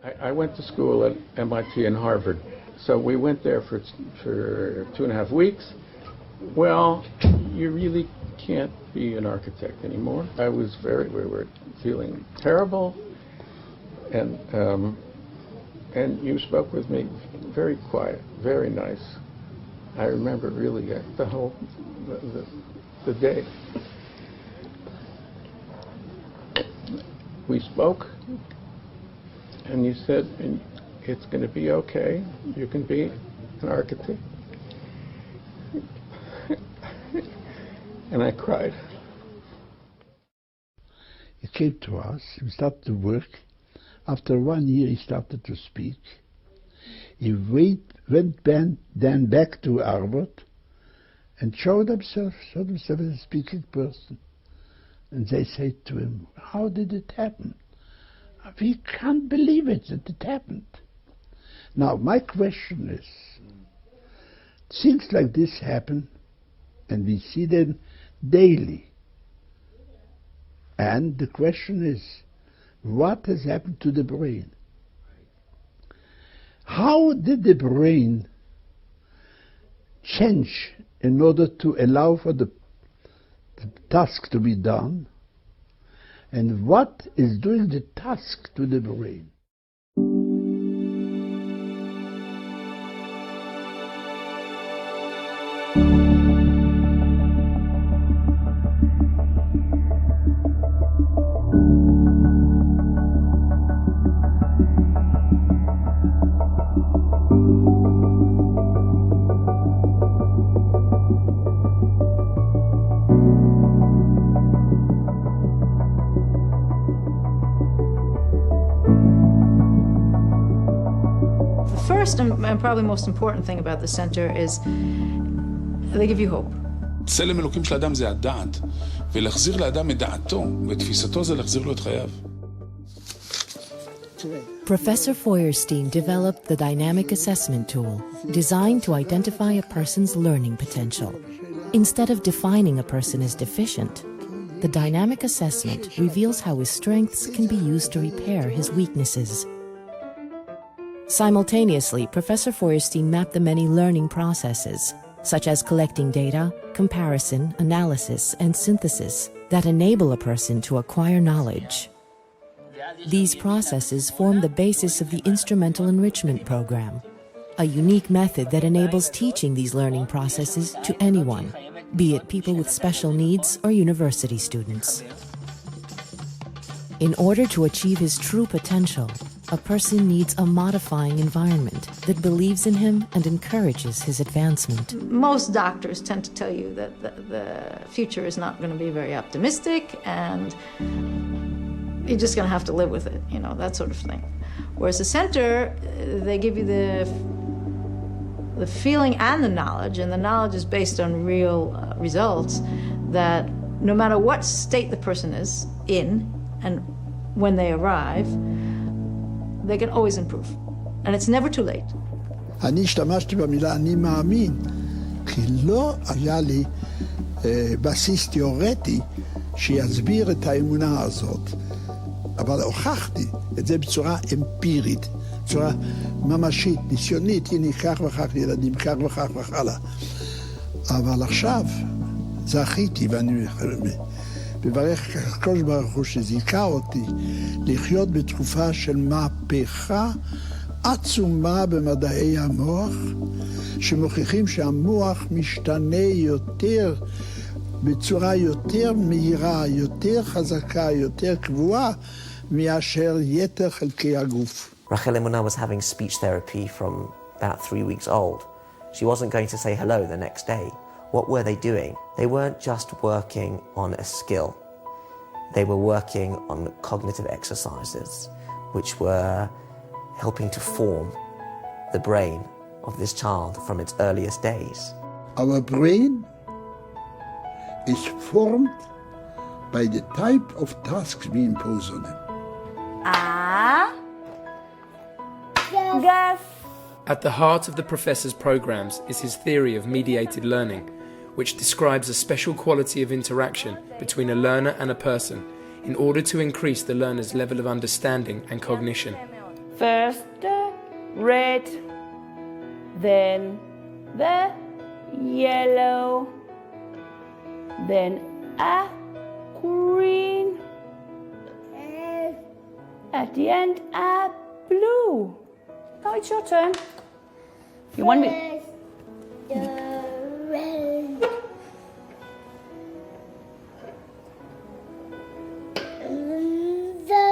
I went to school at MIT and Harvard, so we went there for 2.5 weeks. Well, you really can't be an architect anymore. We were feeling terrible, and you spoke with me very quiet, very nice. I remember really the day. We spoke, and you said, it's going to be okay. You can be an architect. And I cried. He came to us, he started to work. After 1 year, he started to speak. He went then back to Harvard and showed himself as a speaking person. And they said to him, how did it happen? We can't believe it, that it happened. Now, my question is, things like this happen, and we see them daily. And the question is, what has happened to the brain? How did the brain change in order to allow for the task to be done? And what is doing the task to the brain? First and probably most important thing about the center is they give you hope. צלם אלוקים של האדם זה הדעת, ולהחזיר לאדם את דעתו ותפיסתו זה להחזיר לו את חייו. Professor Feuerstein developed the dynamic assessment tool designed to identify a person's learning potential. Instead of defining a person as deficient, the dynamic assessment reveals how his strengths can be used to repair his weaknesses. Simultaneously, Professor Feuerstein mapped the many learning processes, such as collecting data, comparison, analysis, and synthesis, that enable a person to acquire knowledge. These processes form the basis of the instrumental enrichment program, a unique method that enables teaching these learning processes to anyone, be it people with special needs or university students. In order to achieve his true potential, a person needs a modifying environment that believes in him and encourages his advancement. Most doctors tend to tell you that the future is not going to be very optimistic and you're just going to have to live with it, that sort of thing. Whereas the center, they give you the feeling and the knowledge, and the knowledge is based on real results, that no matter what state the person is in and when they arrive, they can always improve. And it's never too late. אני השתמשתי במילה אני מאמין, כי לא היה לי בסיס תיאורטי שיסביר את האמונה הזאת. אבל הוכחתי את זה בצורה אמפירית, בצורה ממשית, ניסיונית, הנה כך וכך ילדים, כך וכך וכאלה. אבל עכשיו זכיתי, ואני מברך הקדוש ברוך הוא שזיכה אותי לחיות בתקופה של מהפכה עצומה במדעי המוח, שמוכיחים שהמוח משתנה יותר, בצורה יותר מהירה, יותר חזקה, יותר קבועה, מאשר יתר חלקי הגוף. Rachel Emunah was having speech therapy from about 3 weeks old. She wasn't going to say hello the next day. What were they doing? They weren't just working on a skill. They were working on cognitive exercises, which were helping to form the brain of this child from its earliest days. Our brain is formed by the type of tasks we impose on him. Yes. At the heart of the professor's programs is his theory of mediated learning, which describes a special quality of interaction between a learner and a person in order to increase the learner's level of understanding and cognition. First the red, then the yellow, then a green, at the end a blue. Now it's your turn. You want me? The red. The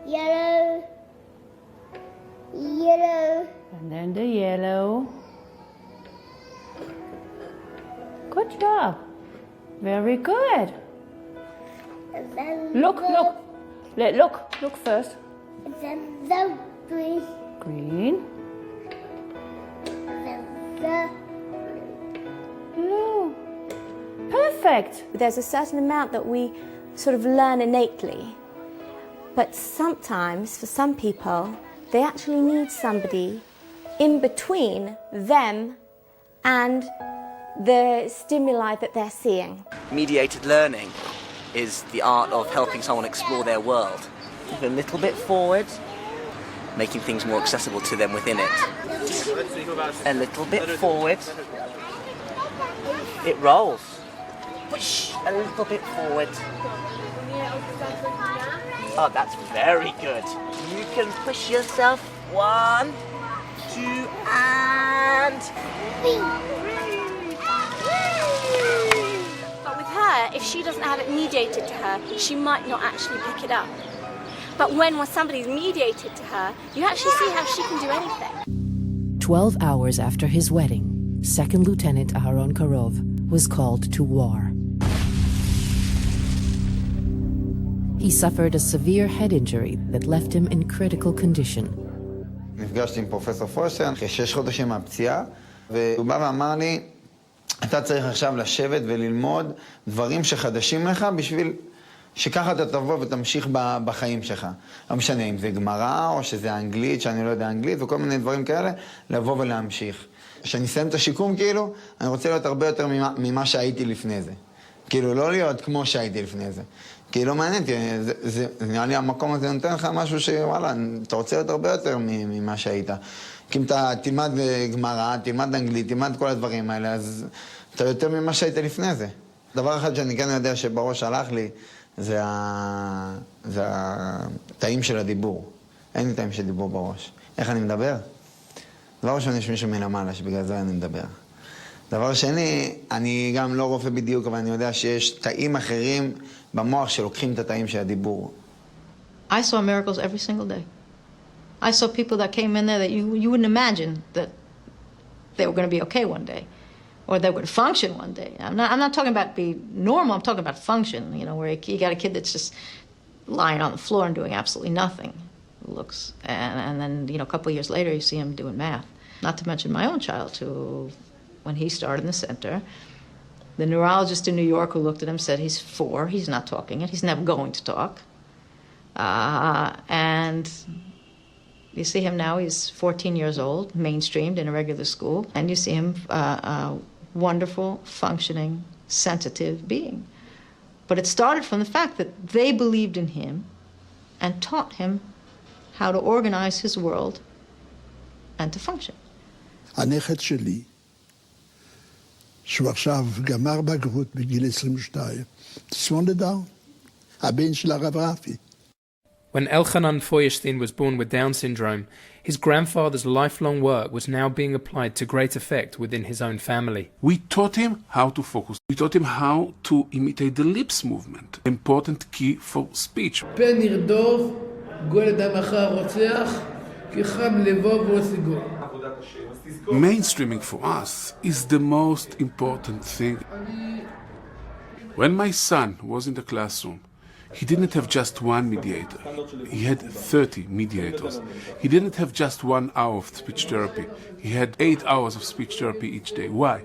yellow. Yellow. And then the yellow. Good job. Very good. And then Look first. And then the green. Green. And then the Blue. Perfect. There's a certain amount that we sort of learn innately, but sometimes for some people they actually need somebody in between them and the stimuli that they're seeing. Mediated learning is the art of helping someone explore their world. Move a little bit forward, making things more accessible to them within it. A little bit forward. It rolls. Push a little bit forward. Oh, that's very good. You can push yourself. 1, 2, and... But with her, if she doesn't have it mediated to her, she might not actually pick it up. But when somebody's mediated to her, you actually see how she can do anything. 12 hours after his wedding, Second Lieutenant Aharon Karov was called to war. He suffered a severe head injury that left him in critical condition. נפגשתי עם פרופסור פוירשטיין אחרי 6 חודשים מהפציעה, והוא בא ואמר לי, אתה צריך עכשיו לשבת וללמוד דברים שחדשים לך בשביל שככה אתה תבוא ותמשיך בחיים שלך. לא משנה אם זה גמרא או שזה אנגלית, שאני לא יודע אנגלית, וכל מיני דברים כאלה, לבוא ולהמשיך. כשאני אסיים את השיקום, כאילו, אני רוצה להיות הרבה יותר ממה שהייתי לפני זה. כאילו, לא להיות כמו שהייתי לפני זה. כי לא מעניין, זה נראה לי המקום הזה נותן לך משהו שוואלה, אתה רוצה להיות הרבה יותר ממה שהיית. כי אם אתה תלמד גמרא, תלמד אנגלית, תלמד כל הדברים האלה, אז אתה יותר ממה שהיית לפני זה. דבר אחד שאני כן יודע שבראש הלך לי, זה התאים של הדיבור. אין לי תאים של דיבור בראש. איך אני מדבר? דבר ראשון, יש מישהו מלמעלה, שבגלל זה אני מדבר. דבר שני, אני גם לא רופא בדיוק, אבל אני יודע שיש תאים אחרים במוח שלוקחים את התאים של הדיבור. I saw miracles every single day. I saw people that came in there that you wouldn't imagine that they were going to be okay one day, or they would function one day. I'm not talking about be normal. I'm talking about function. You know, where you got a kid that's just lying on the floor and doing absolutely nothing. Looks and then a couple of years later you see him doing math. Not to mention my own child who, when he started in the center, the neurologist in New York who looked at him said he's 4, he's not talking it, he's never going to talk. And you see him now, he's 14 years old, mainstreamed in a regular school, and you see him a wonderful, functioning, sensitive being. But it started from the fact that they believed in him and taught him how to organize his world and to function. הנכד שלי, שהוא עכשיו גמר בגרות בגיל 22, תסמונת דאון, הבן של הרב רפי. When Elchanan Feuerstein was born with Down syndrome, his grandfather's lifelong work was now being applied to great effect within his own family. We taught him how to focus. We taught him how to imitate the lips movement, important key for speech. פן ירדוף, גול אדם אחר רוצח, כי חם לבו ועושה גול. Mainstreaming for us is the most important thing. When my son was in the classroom, he didn't have just one mediator. He had 30 mediators. He didn't have just 1 hour of speech therapy. He had 8 hours of speech therapy each day. Why?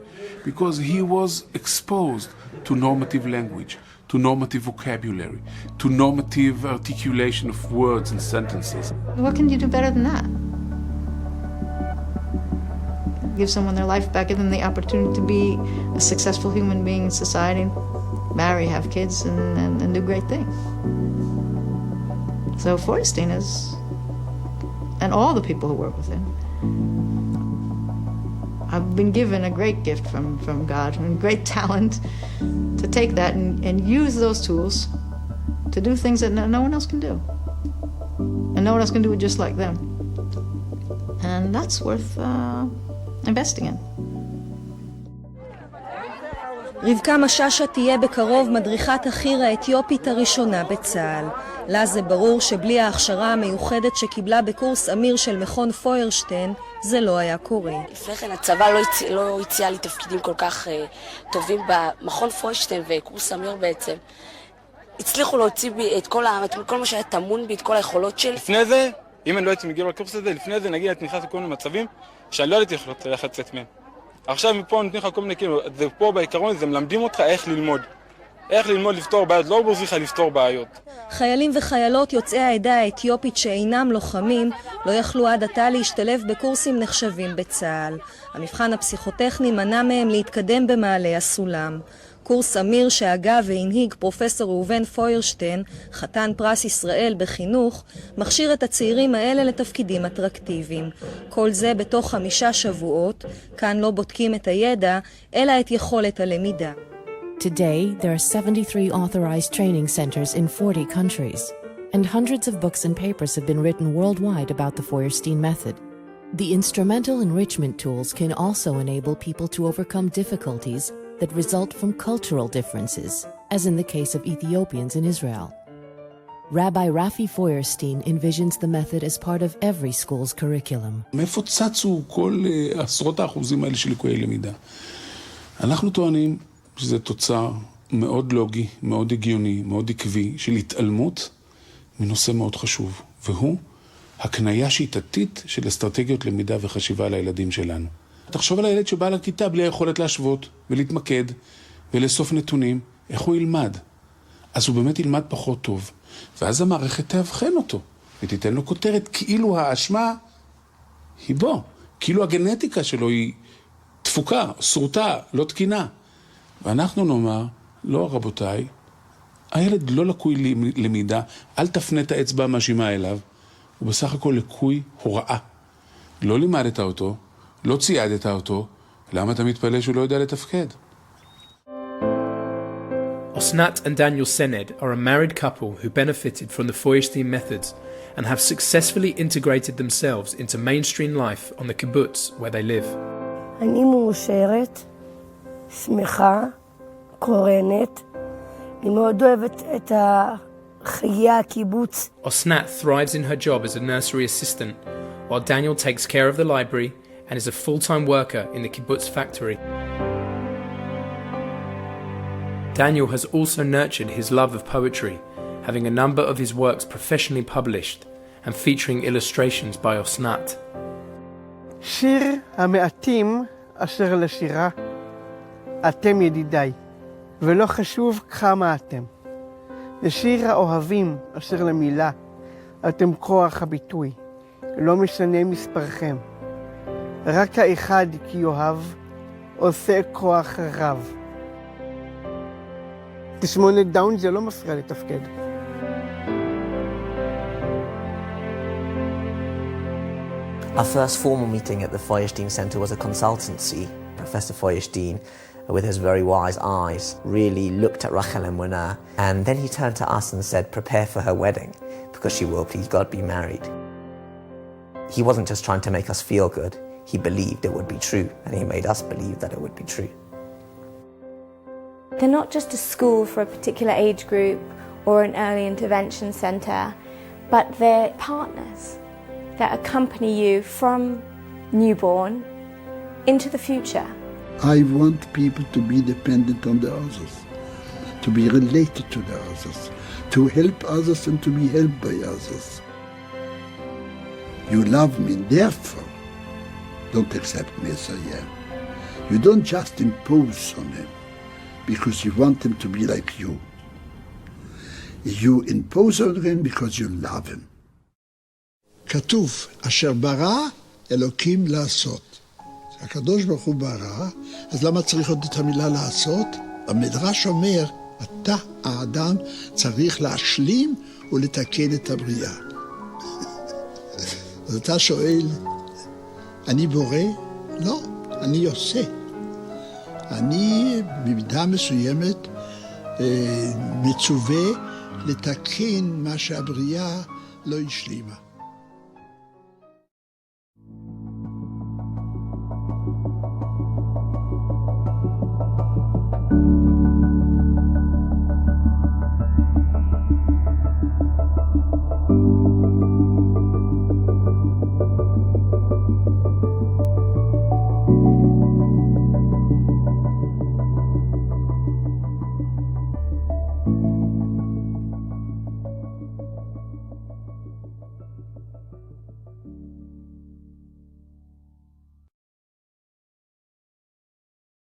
Because he was exposed to normative language, to normative vocabulary, to normative articulation of words and sentences. What can you do better than that? Give someone their life back, give them the opportunity to be a successful human being in society, marry, have kids, and do great things. So Feuerstein is and all the people who work with him. I've been given a great gift from God and great talent to take that and use those tools to do things that no one else can do. And no one else can do it just like them. And that's worth investing in. רבקה משאשה תהיה בקרוב מדריכת החי"ר האתיופית הראשונה בצה"ל. לה זה ברור שבלי ההכשרה המיוחדת שקיבלה בקורס אמיר של מכון פוירשטיין, זה לא היה קורה. לפני כן הצבא לא הציע לי תפקידים כל כך טובים במכון פוירשטיין וקורס אמיר בעצם. הצליחו להוציא בי את כל מה שהיה תמון בי, את כל היכולות שלי. לפני זה, אם אני לא הייתי מגיע לקורס הזה, לפני זה נגיד את נכנס לכל מיני מצבים שאני לא הייתי יכול לצאת מהם. עכשיו מפה נותנים לך כל מיני כאילו, זה פה בעיקרון, זה מלמדים אותך איך ללמוד. איך ללמוד לפתור בעיות, לא בוזרים לך לפתור בעיות. חיילים וחיילות יוצאי העדה האתיופית שאינם לוחמים לא יכלו עד עתה להשתלב בקורסים נחשבים בצה"ל. המבחן הפסיכוטכני מנע מהם להתקדם במעלה הסולם. קורס אמיר שהגה והנהיג פרופסור ראובן פוירשטיין, חתן פרס ישראל בחינוך, מכשיר את הצעירים האלה לתפקידים אטרקטיביים. כל זה בתוך 5 שבועות, כאן לא בודקים את הידע, אלא את יכולת הלמידה. Today, there are 73 authorized training centers in 40 countries, and hundreds of books and papers have been written worldwide about the Feuerstein method. The instrumental enrichment tools can also enable people to overcome difficulties that result from cultural differences, as in the case of Ethiopians in Israel. Rabbi Rafi Feuerstein envisions the method as part of every school's curriculum. מאיפה צצו כל עשרות האחוזים האלה של ליקויי למידה? אנחנו טוענים שזה תוצר מאוד לוגי, מאוד הגיוני, מאוד עקבי, של התעלמות מנושא מאוד חשוב, והוא הקניה שיטתית של אסטרטגיות למידה וחשיבה לילדים שלנו. תחשוב על הילד שבא לכיתה בלי היכולת להשוות ולהתמקד ולאסוף נתונים, איך הוא ילמד? אז הוא באמת ילמד פחות טוב, ואז המערכת תאבחן אותו ותיתן לו כותרת כאילו האשמה היא בו, כאילו הגנטיקה שלו היא תפוקה, סרוטה, לא תקינה. ואנחנו נאמר, לא רבותיי, הילד לא לקוי למידה, אל תפנה את האצבע המאשימה אליו, הוא בסך הכל לקוי הוראה. לא לימדת אותו, לא ציידת אותו, למה אתה מתפלא שהוא לא יודע לתפקד? Osnat and Daniel Sened are a married couple who benefited from the Feuerstein methods and have successfully integrated themselves into mainstream life on the kibbutz where they live. אני מאושרת, שמחה, קורנת. אני מאוד אוהבת את חיי הקיבוץ. Osnat thrives in her job as a nursery assistant, while Daniel takes care of the library and is a full-time worker in the kibbutz factory. Daniel has also nurtured his love of poetry, having a number of his works professionally published and featuring illustrations by Osnat. שיר המעטים אשר לשירה, אתם ידידיי, ולא חשוב כמה אתם. לשיר האוהבים אשר למילה, אתם כוח הביטוי, לא משנה מספרכם. רק האחד כי יאהב, עושה כוח רב. תסמונת דאון זה לא מפריע לתפקד. Our first formal meeting at the Feuerstein Center was a consultancy. Professor Feuerstein, with his very wise eyes, really looked at Rachel and Mona, and then he turned to us and said, prepare for her wedding, because she will, please God, be married. He wasn't just trying to make us feel good, he believed it would be true, and he made us believe that it would be true. They're not just a school for a particular age group or an early intervention centre, but they're partners that accompany you from newborn into the future. I want people to be dependent on the others, to be related to the others, to help others and to be helped by others. You love me, therefore, don't accept me as I am. You don't just impose on him because you want him to be like you. You impose on him because you love him. כתוב, אשר ברא אלוקים לעשות. הקדוש ברוך הוא ברא, אז למה צריך עוד את המילה לעשות? המדרש אומר, אתה, האדם, צריך להשלים ולתקן את הבריאה. אז אתה שואל, אני בורא? לא, אני עושה. אני במידה מסוימת מצווה לתקן מה שהבריאה לא השלימה.